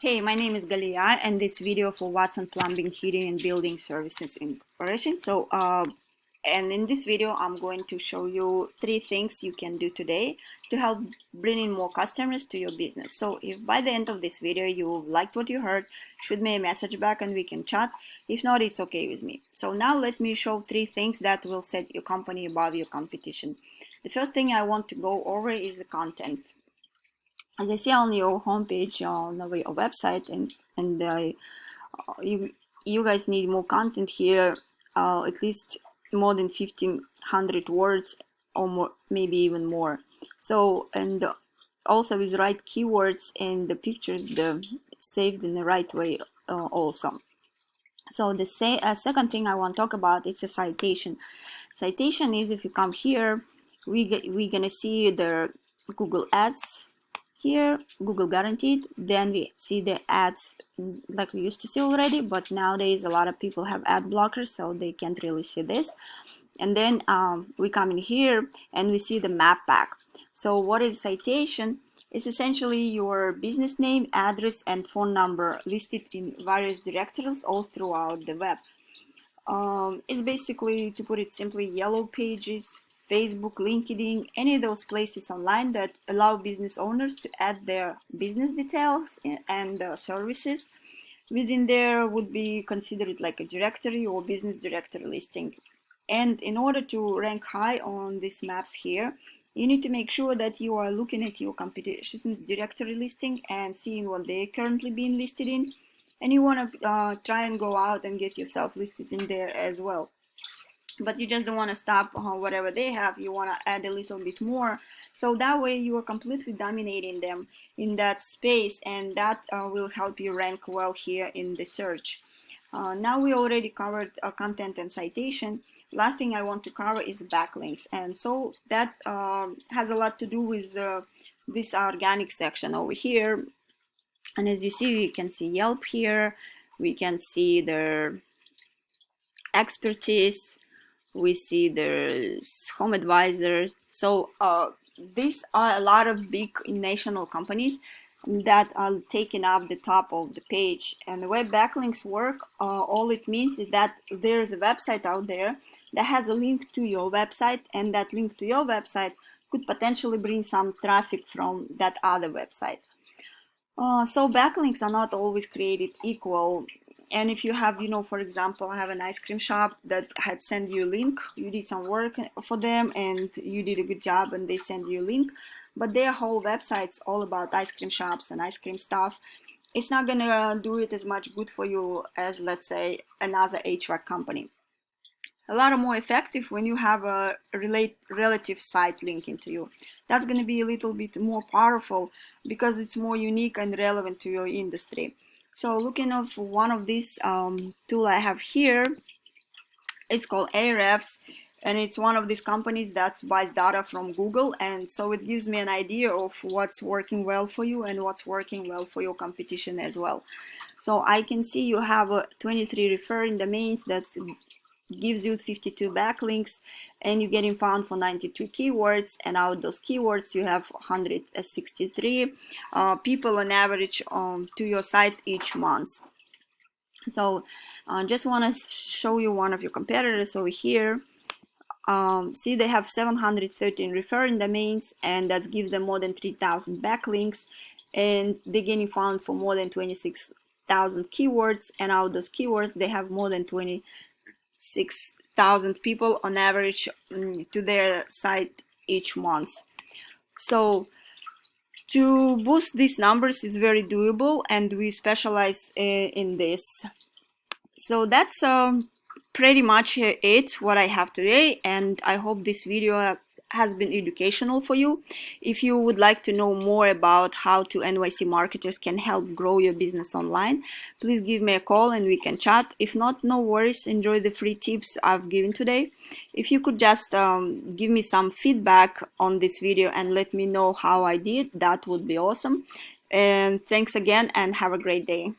Hey, my name is Galia, and this video for Watson Plumbing, Heating and Building Services Incorporation. And in this video, I'm going to show you 3 things you can do today to help bring in more customers to your business. So if by the end of this video you liked what you heard, shoot me a message back and we can chat. If not, it's okay with me. So now let me show 3 things that will set your company above your competition. The first thing I want to go over is the content. As I see on your homepage on your website, you guys need more content here, at least more than 1,500 words or more, maybe even more. So, and also with right keywords and the pictures saved in the right way also. So the second thing I want to talk about, it's a citation. Citation is, if you come here, we're gonna see the Google Ads. Here, Google guaranteed, then we see the ads like we used to see already, but nowadays a lot of people have ad blockers, so they can't really see this. And then we come in here and we see the map pack. So what is citation? It's essentially your business name, address, and phone number listed in various directories all throughout the web. It's basically, to put it simply, yellow pages, Facebook, LinkedIn, any of those places online that allow business owners to add their business details and services. Within there would be considered like a directory or business directory listing. And in order to rank high on these maps here, you need to make sure that you are looking at your competition directory listing and seeing what they're currently being listed in. And you want to try and go out and get yourself listed in there as well. But you just don't want to stop whatever they have. You want to add a little bit more, so that way you are completely dominating them in that space, and that will help you rank well here in the search. Now we already covered content and citation. Last thing I want to cover is backlinks, and so that has a lot to do with this organic section over here. And as you see, we can see Yelp here, we can see their expertise, we see there's home advisors. So these are a lot of big national companies that are taking up the top of the page. And the way backlinks work, all it means is that there's a website out there that has a link to your website, and that link to your website could potentially bring some traffic from that other website. So backlinks are not always created equal. And if you have, for example, I have an ice cream shop that had sent you a link, you did some work for them and you did a good job and they send you a link, but their whole website's all about ice cream shops and ice cream stuff. It's not gonna do it as much good for you as, let's say, another HVAC company. A lot more effective when you have a relative site linking to you. That's going to be a little bit more powerful because it's more unique and relevant to your industry. So looking at one of these tool I have here, it's called Ahrefs, and it's one of these companies that buys data from Google, and so it gives me an idea of what's working well for you and what's working well for your competition as well. So I can see you have 23 referring domains. That's gives you 52 backlinks, and you're getting found for 92 keywords, and out of those keywords you have 163 people on average to your site each month. So just want to show you one of your competitors over here. See, they have 713 referring domains, and that gives them more than 3,000 backlinks, and they're getting found for more than 26,000 keywords, and out of those keywords they have more than 26,000 people on average to their site each month. So to boost these numbers is very doable, and we specialize in this. So that's pretty much it what I have today, and I hope this video has been educational for you. If you would like to know more about how NYC marketers can help grow your business online, please give me a call and we can chat. If not, no worries, enjoy the free tips I've given today. If you could just give me some feedback on this video and let me know how I did, that would be awesome. And thanks again and have a great day.